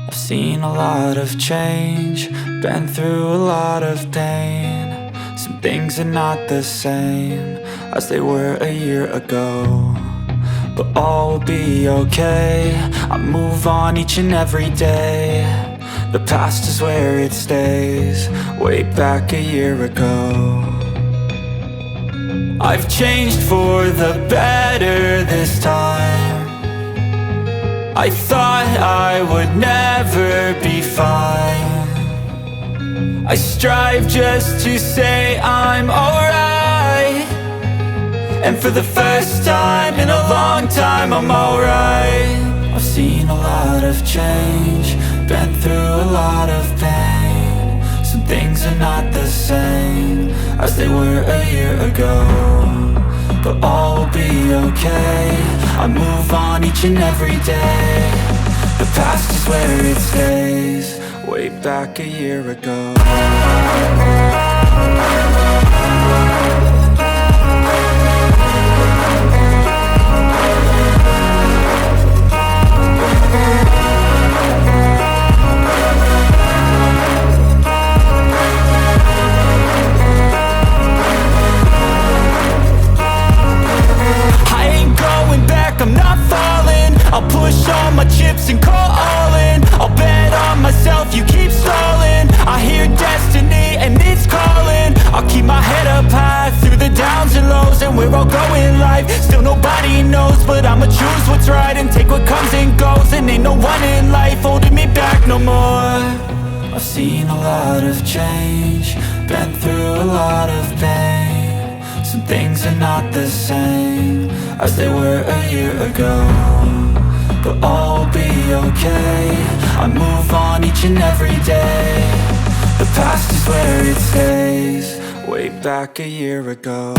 I've seen a lot of change, been through a lot of pain. Some things are not the same as they were a year ago, but all will be okay. I move on each and every day. The past is where it stays, way back a year ago. I've changed for the better this time. I thought I would never be fine. I strive just to say I'm alright, and for the first time in a long time I'm alright. I've seen a lot of change, been through a lot of pain. Some things are not the same as they were a year ago, but all will be okay. I move on each and every day. The past is where it stays, way back a year ago. I'm not falling. I'll push all my chips and call all in. I'll bet on myself, you keep stalling. I hear destiny and it's calling. I'll keep my head up high through the downs and lows, and we're all going life. Still nobody knows, but I'ma choose what's right and take what comes and goes. And ain't no one in life holding me back no more. I've seen a lot of change, been through a lot of pain. Some things are not the same as they were a year ago, but all will be okay. I move on each and every day. The past is where it stays, way back a year ago.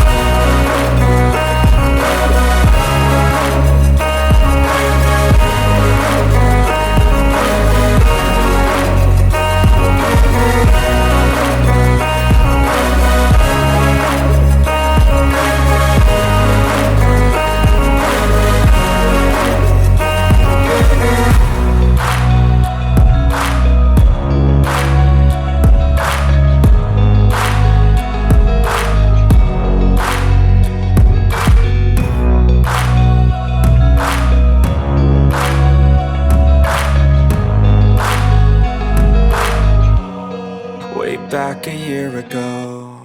Back a year ago.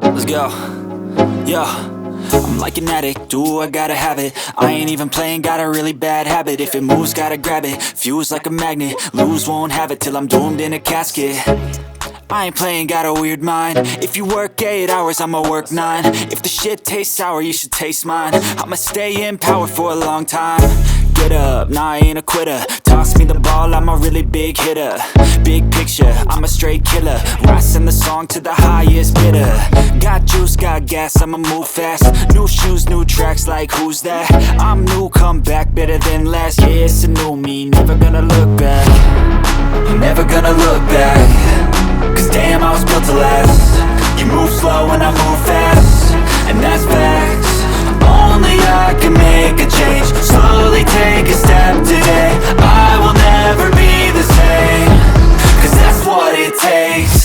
Let's go. Yo, I'm like an addict, do I gotta have it. I ain't even playing, got a really bad habit. If it moves, gotta grab it, fuse like a magnet. Lose, won't have it till I'm doomed in a casket. I ain't playing, got a weird mind. If you work 8 hours, I'ma work 9. If the shit tastes sour, you should taste mine. I'ma stay in power for a long time. Get up, nah, I ain't a quitter. Toss me the ball, I'm a really big hitter. Big picture, I'm a straight killer. Rising the song to the highest bidder. Got juice, got gas, I'ma move fast. New shoes, new tracks, like who's that? I'm new, come back, better than last. Yeah, it's a new me, never gonna look back. I'm never gonna look back, 'cause damn, I was built to last. You move slow and I move fast, and that's facts. Only I can make a change. Slowly take a step today. I will never be the same, 'cause that's what it takes.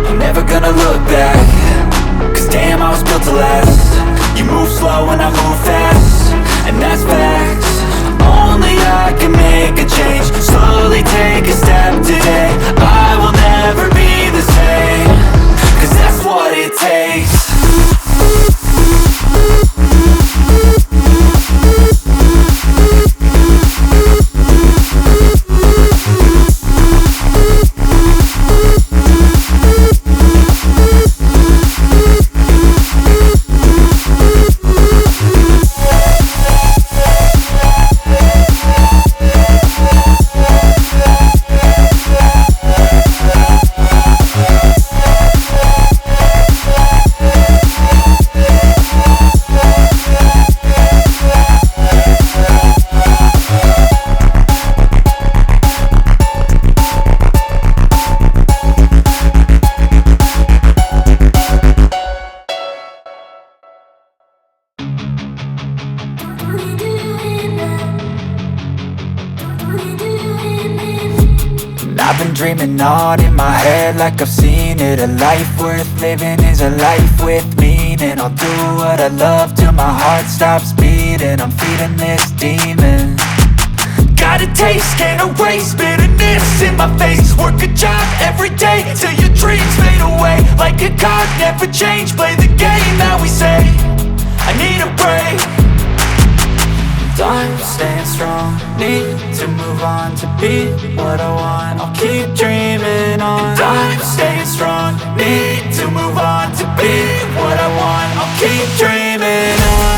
I'm never gonna look back, 'cause damn, I was built to last. You move slow and I move fast, and that's facts. Only I can make a change. Slowly take a step today. I will never be the same, 'cause that's what it takes. I've been dreaming on in my head like I've seen it. A life worth living is a life with meaning. I'll do what I love till my heart stops beating. I'm feeding this demon. Got a taste, can't erase bitterness in my face. Work a job every day till your dreams fade away. Like a card, never change, play the game that we say. I need a break. I'm staying strong, need to move on to be what I want. I'll keep dreaming on. I'm staying strong, need to move on to be what I want. I'll keep dreaming on.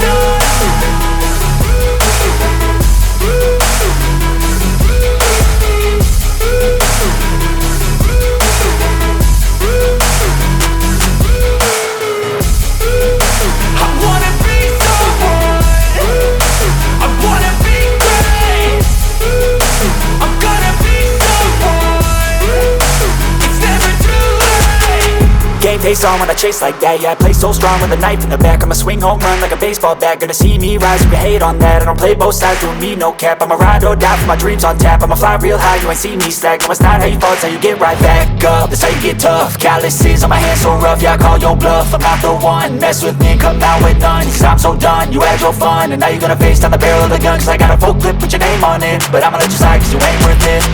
Game face on when I chase like that. Yeah, I play so strong with a knife in the back. I'ma swing home run like a baseball bat. Gonna see me rise, you can hate on that. I don't play both sides, doing me no cap. I'ma ride or die for my dreams on tap. I'ma fly real high, you ain't see me slack. No, it's not how you fall, it's how you get right back up. That's how you get tough. Calluses on my hands so rough, yeah, I call your bluff. I'm not the one, mess with me and come out with none. Cause I'm so done, you had your fun. And now you're gonna face down the barrel of the gun. Cause I got a full clip, put your name on it. But I'ma let you slide cause you ain't worth it.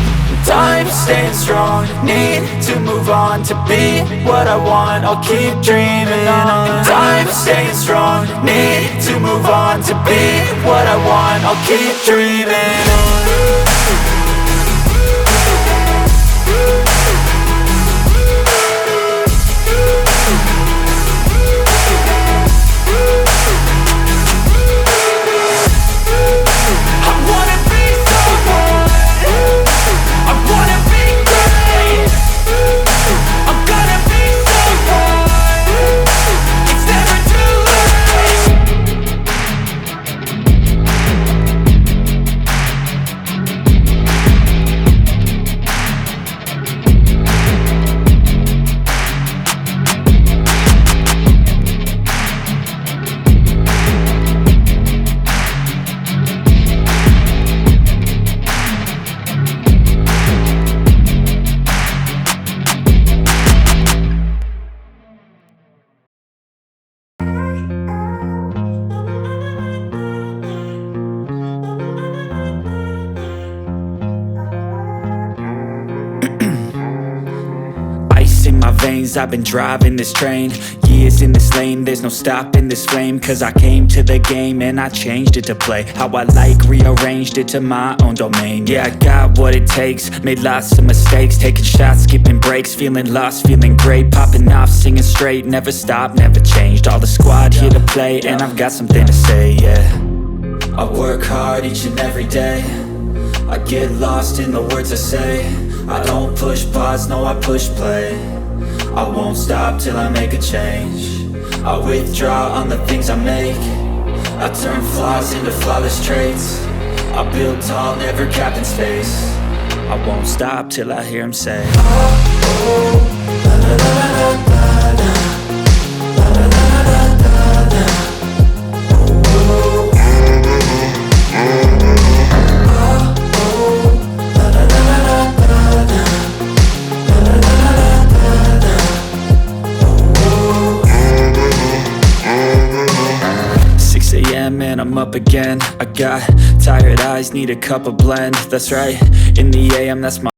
I'm staying strong, need to move on to be what I want. I'll keep dreaming on. I'm staying strong, need to move on to be what I want. I'll keep dreaming on. I've been driving this train, years in this lane, there's no stopping this flame. Cause I came to the game and I changed it to play how I like, rearranged it to my own domain. Yeah, I got what it takes, made lots of mistakes, taking shots, skipping breaks, feeling lost, feeling great, popping off, singing straight, never stopped, never changed. All the squad here to play and I've got something to say, yeah. I work hard each and every day, I get lost in the words I say. I don't push pause, no I push play. I won't stop till I make a change. I withdraw on the things I make. I turn flaws into flawless traits. I build tall, never capped in space. I won't stop till I hear him say, oh, oh, la la la la la la, la la la la la la, oh, oh. And I'm up again. I got tired eyes, need a cup of blend. That's right, in the AM, that's my